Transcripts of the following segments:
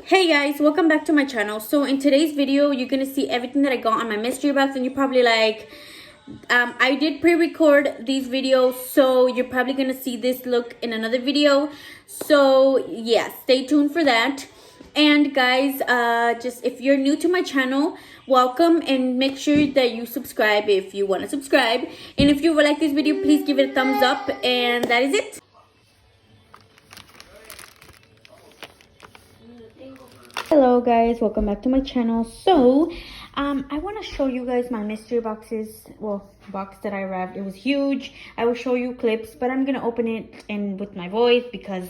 Hey guys, welcome back to my channel. So in today's video, you're gonna see everything that I got on my mystery box, and you're probably like, I did pre-record these videos, so you're probably gonna see this look in another video. So yeah, stay tuned for that. And guys, just if you're new to my channel, welcome, and make sure that you subscribe if you want to subscribe. And if you would like this video, please give it a thumbs up, and that is it. Hello guys, welcome back to my channel. So I want to show you guys my mystery boxes. Well, box that I wrapped, it was huge. I will show you clips, but I'm gonna open it and with my voice because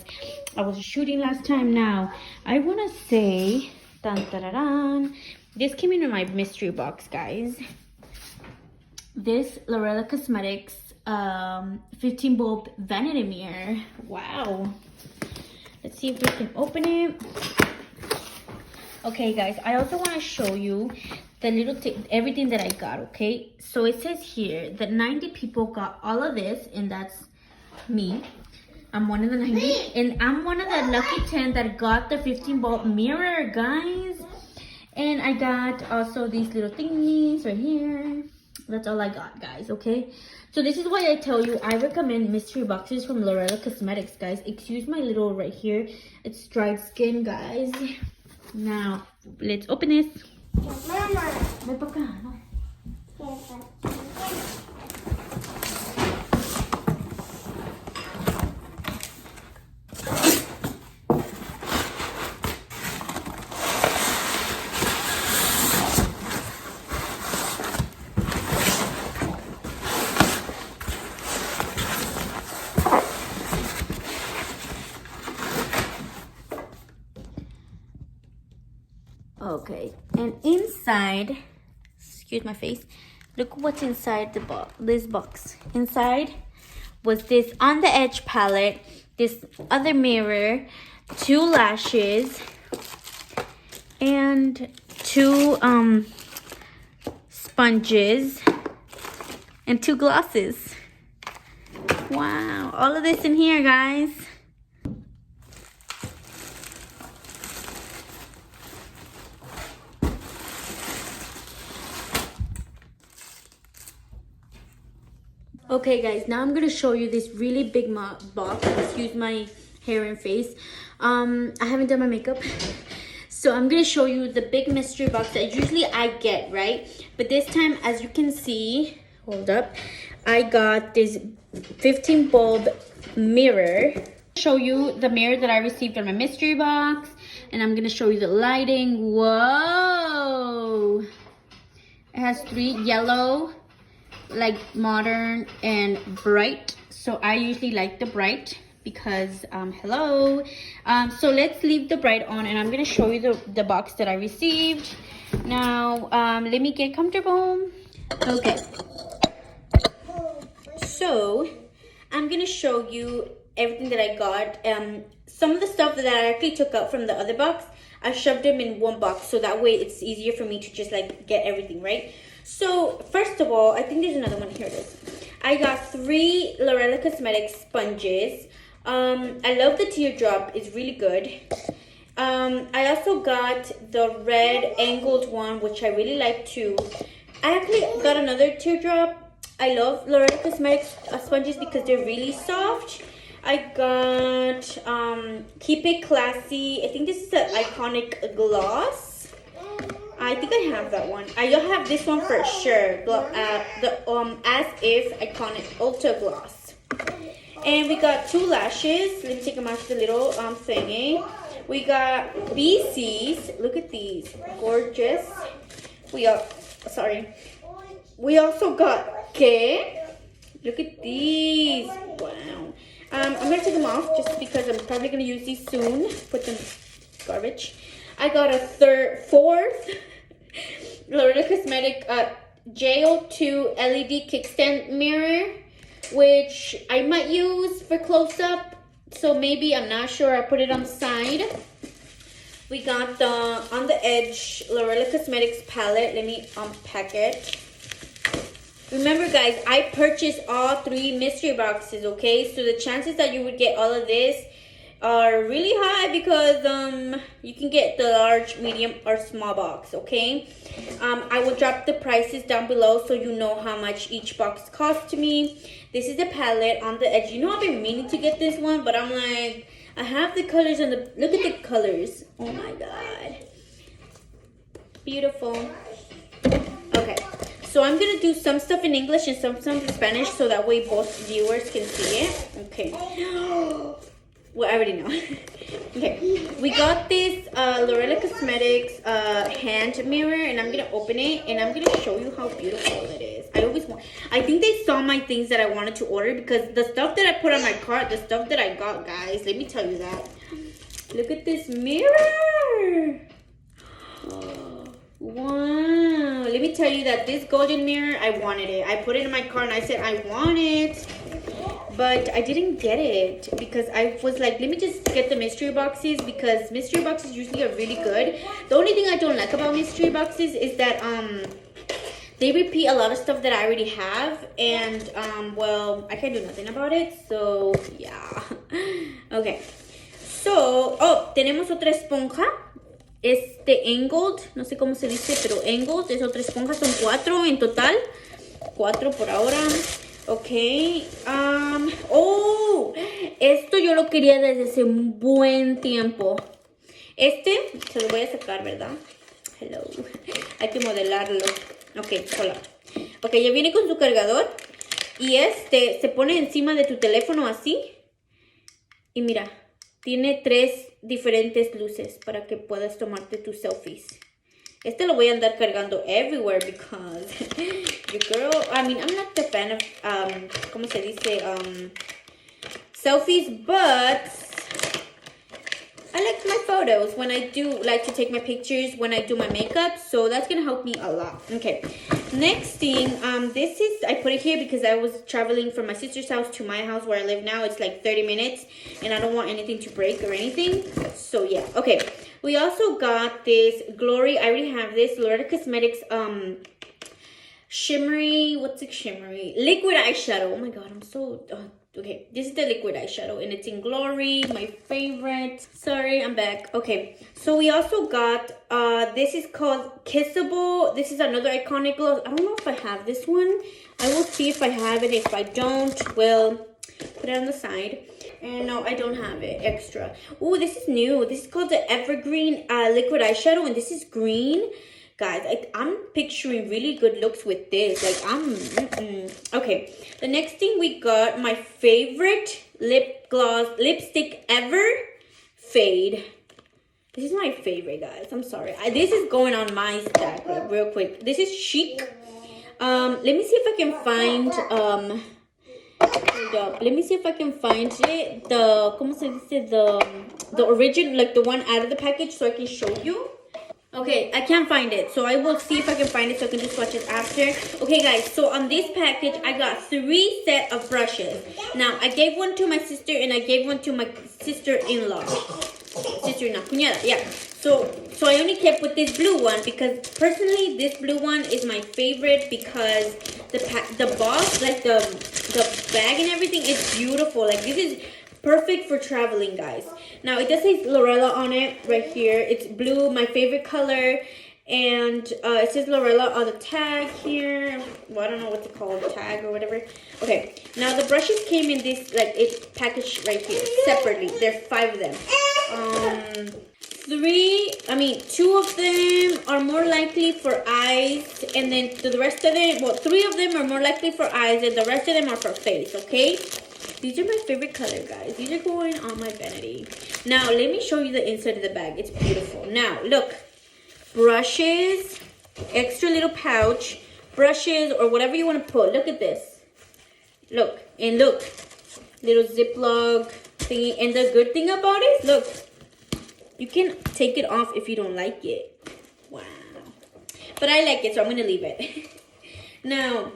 I was shooting last time. Now I want to say dun, dun, dun, dun, this came in my mystery box, guys. This Lurella Cosmetics 15 bulb vanity mirror. Wow, let's see if we can open it. Okay guys, I also want to show you the little everything that I got. Okay, so it says here that 90 people got all of this, and that's me. I'm one of the 90, and I'm one of the lucky 10 that got the 15 bulb mirror, guys. And I got also these little thingies right here. That's all I got, guys. Okay, so this is why I tell you I recommend mystery boxes from Lurella Cosmetics, guys. Excuse my little right here, it's dried skin, guys. Now, let's open this. Mama. Okay, and inside, excuse my face, look what's inside the this box. Inside was this On the Edge palette, this other mirror, 2 lashes, and 2 sponges, and 2 glosses. Wow, all of this in here, guys. Okay guys, now I'm gonna show you this really big box. Excuse my hair and face. I haven't done my makeup. So I'm gonna show you the big mystery box that usually I get, right? But this time, as you can see, hold up, I got this 15 bulb mirror. Show you the mirror that I received on my mystery box, and I'm gonna show you the lighting. Whoa! It has 3 yellow, like modern and bright, so I usually like the bright because hello. So let's leave the bright on, and I'm gonna show you the box that I received. Now let me get comfortable. Okay, so I'm gonna show you everything that I got. Some of the stuff that I actually took out from the other box, I shoved them in one box, so that way it's easier for me to just like get everything, right? So first of all, I think there's another one. Here it is. I got 3 Lurella Cosmetics sponges. I love the teardrop, it's really good. I also got the red angled one, which I really like too. I actually got another teardrop. I love Lurella Cosmetics sponges because they're really soft. I got Keep It Classy. I think this is the iconic gloss. I think I have that one. I have this one for sure. The As If Iconic Ultra Gloss. And we got 2 lashes. Let me take them out the little thingy. We got BC's. Look at these. Gorgeous. We also got Que. Look at these. Wow. I'm gonna take them off just because I'm probably gonna use these soon. Put them in garbage. I got a 4th Lurella Cosmetic JO2 LED kickstand mirror, which I might use for close-up, so maybe, I'm not sure. I put it on the side. We got the On the Edge Lurella Cosmetics palette. Let me unpack it. Remember guys, I purchased all 3 mystery boxes, okay? So the chances that you would get all of this are really high because you can get the large, medium, or small box. Okay, I will drop the prices down below so you know how much each box cost to me. This is the palette on the edge. You know, I've been meaning to get this one, but I'm like, I have the colors and the look at the colors. Oh my god, beautiful. Okay, so I'm gonna do some stuff in English and some stuff in Spanish so that way both viewers can see it. Okay. Well, I already know. Okay, we got this Lurella Cosmetics hand mirror, and I'm gonna open it and I'm gonna show you how beautiful it is. I think they saw my things that I wanted to order because the stuff that I put on my cart, the stuff that I got, guys, let me tell you that. Look at this mirror. Wow, let me tell you that this golden mirror, I wanted it. I put it in my cart and I said I want it. But I didn't get it because I was like, let me just get the mystery boxes because mystery boxes usually are really good. The only thing I don't like about mystery boxes is that they repeat a lot of stuff that I already have, and well, I can't do nothing about it. So yeah. Okay. So, oh, tenemos otra esponja. Angled, no sé cómo se dice, pero angled es otra esponja. Son 4 en total. 4 por ahora. Ok. Oh, esto yo lo quería desde hace un buen tiempo. Se lo voy a sacar, ¿verdad? Hello. Hay que modelarlo. Ok, hola. Ok, ya viene con su cargador. Y se pone encima de tu teléfono así. Y mira, tiene 3 diferentes luces para que puedas tomarte tus selfies. Lo voy a andar cargando everywhere because your girl, I mean, I'm not the fan of, ¿cómo se dice? Selfies, but I like my photos when I do like to take my pictures when I do my makeup. So that's going to help me a lot. Okay. Next thing, I put it here because I was traveling from my sister's house to my house where I live now. It's like 30 minutes and I don't want anything to break or anything. So yeah. Okay. We also got this Glory. I already have this Lurella Cosmetics shimmery. What's it shimmery? Liquid eyeshadow. Oh my god, I'm so okay. This is the liquid eyeshadow and it's in Glory, my favorite. Sorry, I'm back. Okay, so we also got this is called Kissable. This is another iconic gloss. I don't know if I have this one. I will see if I have it. If I don't, we'll put it on the side. And no, I don't have it extra. Oh, this is new. This is called the Evergreen liquid eyeshadow, and this is green. Guys, I'm picturing really good looks with this. Like, Okay, the next thing we got, my favorite lipstick ever, Fade. This is my favorite, guys. I'm sorry. This is going on my stack, like, real quick. This is Chic. Let me see if I can find, hold up. Let me see if I can find it. ¿Cómo se dice? The original, like the one out of the package, so I can show you. Okay, I can't find it, so I will see if I can find it so I can just swatch it after. Okay, guys, so on this package, I got 3 sets of brushes. Now, I gave one to my sister, and I gave one to my sister-in-law. Sister-in-law, cuñada, yeah. So I only kept with this blue one because personally, this blue one is my favorite because the box, like the bag and everything, is beautiful. Like, this is perfect for traveling, guys. Now, it does say Lurella on it right here. It's blue, my favorite color. And it says Lurella on the tag here. Well, I don't know what to call it, tag or whatever. Okay, now the brushes came in this, like, it's packaged right here separately. There are 5 of them. 2 of them are more likely for eyes, and then the rest of them, well, 3 of them are more likely for eyes, and the rest of them are for face, okay? These are my favorite color, guys. These are going on my vanity. Now, let me show you the inside of the bag. It's beautiful. Now, look. Brushes, extra little pouch, brushes, or whatever you want to put. Look at this. Look, and look. Little Ziploc thingy. And the good thing about it, look. You can take it off if you don't like it. Wow. But I like it, so I'm going to leave it. Now,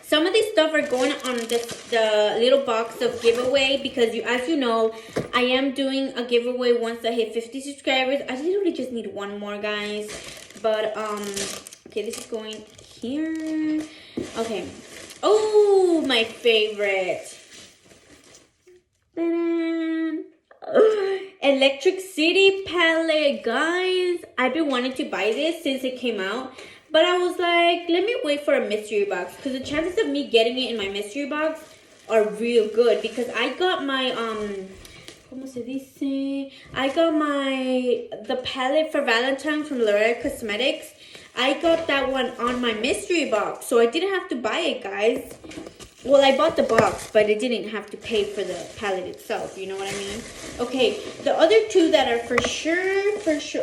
some of this stuff are going on the little box of giveaway because, as you know, I am doing a giveaway once I hit 50 subscribers. I literally just need 1 more, guys. But, okay, this is going here. Okay. Oh, my favorite. Ta-da! Electric City palette, guys. I've been wanting to buy this since it came out, but I was like, let me wait for a mystery box, because the chances of me getting it in my mystery box are real good, because I got my ¿cómo se dice? I got the palette for Valentine's from Lurella Cosmetics. I got that one on my mystery box, so I didn't have to buy it, guys. Well, I bought the box, but I didn't have to pay for the palette itself. You know what I mean? Okay, the other two that are for sure.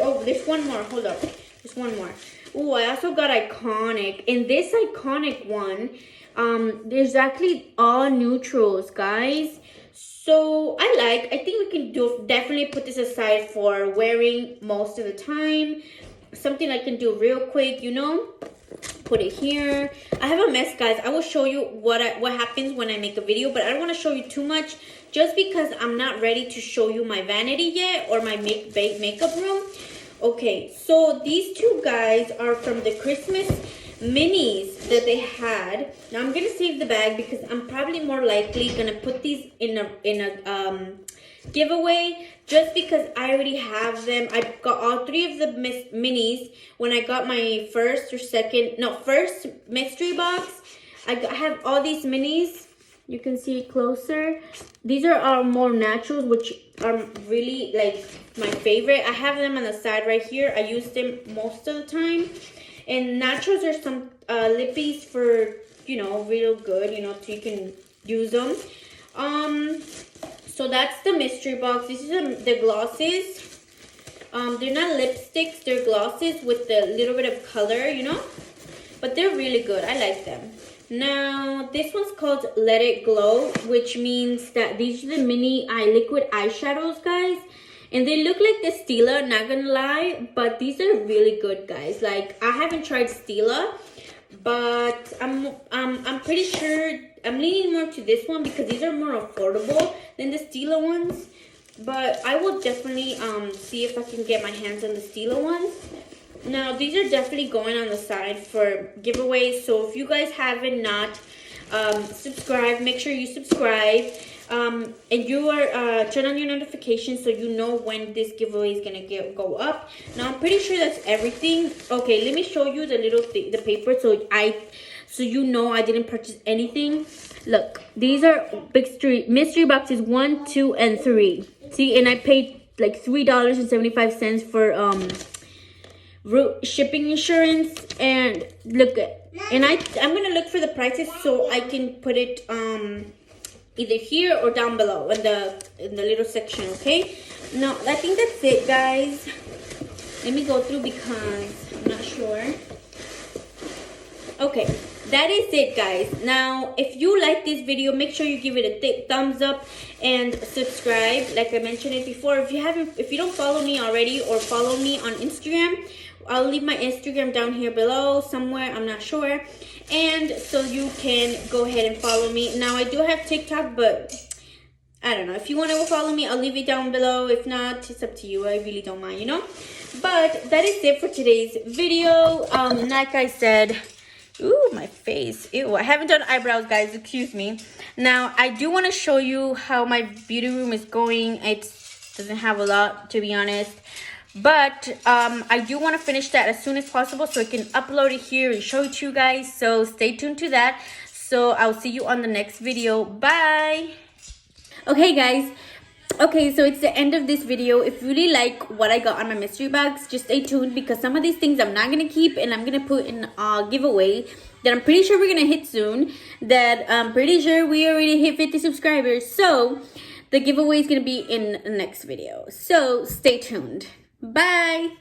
Oh, there's one more. Hold up. There's one more. Oh, I also got Iconic. In this Iconic one, there's actually all neutrals, guys. So I think we can definitely put this aside for wearing most of the time. Something I can do real quick, you know. Put it here. I have a mess, guys. I will show you what happens when I make a video, but I don't want to show you too much just because I'm not ready to show you my vanity yet or my makeup room. Okay, so these two guys are from the Christmas minis that they had. Now I'm gonna save the bag because I'm probably more likely gonna put these in a giveaway, just because I already have them. I got all three of the minis when I got my first mystery box. I have all these minis. You can see it closer. These are our more naturals, which are really like my favorite. I have them on the side right here. I use them most of the time. And naturals are some lippies for, you know, real good, you know, so you can use them. So that's the mystery box. This is the glosses. They're not lipsticks, they're glosses with a little bit of color, you know. But they're really good. I like them. Now, this one's called Let It Glow, which means that these are the mini liquid eyeshadows, guys. And they look like the Stila, not gonna lie, but these are really good, guys. Like, I haven't tried Stila, but I'm pretty sure I'm leaning more to this one because these are more affordable than the Stila ones. But I will definitely see if I can get my hands on the Stila ones. Now, these are definitely going on the side for giveaways. So if you guys haven't not subscribed, make sure you subscribe. And you are turn on your notifications so you know when this giveaway is gonna go up. Now I'm pretty sure that's everything. Okay, let me show you the little the paper so you know I didn't purchase anything. Look, these are mystery boxes 1, 2, and 3. See, and I paid like $3.75 for shipping insurance. And look, and I'm gonna look for the prices so I can put it either here or down below in the little section. Okay, now I think that's it, guys. Let me go through because I'm not sure. Okay, that is it, guys. Now if you like this video, make sure you give it a thumbs up and subscribe. Like I mentioned it before, if you don't follow me already or follow me on Instagram, I'll leave my Instagram down here below somewhere, I'm not sure. And so you can go ahead and follow me. Now I do have TikTok, but I don't know. If you want to follow me, I'll leave it down below. If not, it's up to you. I really don't mind, you know. But that is it for today's video. Like I said, ooh, my face. Ew, I haven't done eyebrows, guys. Excuse me. Now, I do want to show you how my beauty room is going. It doesn't have a lot, to be honest. But I do want to finish that as soon as possible so I can upload it here and show it to you guys. So stay tuned to that. So I'll see you on the next video. Bye. Okay, guys. Okay, so it's the end of this video. If you really like what I got on my mystery box, just stay tuned because some of these things I'm not going to keep and I'm going to put in a giveaway that I'm pretty sure we're going to hit soon. That I'm pretty sure we already hit 50 subscribers. So the giveaway is going to be in the next video. So stay tuned. Bye.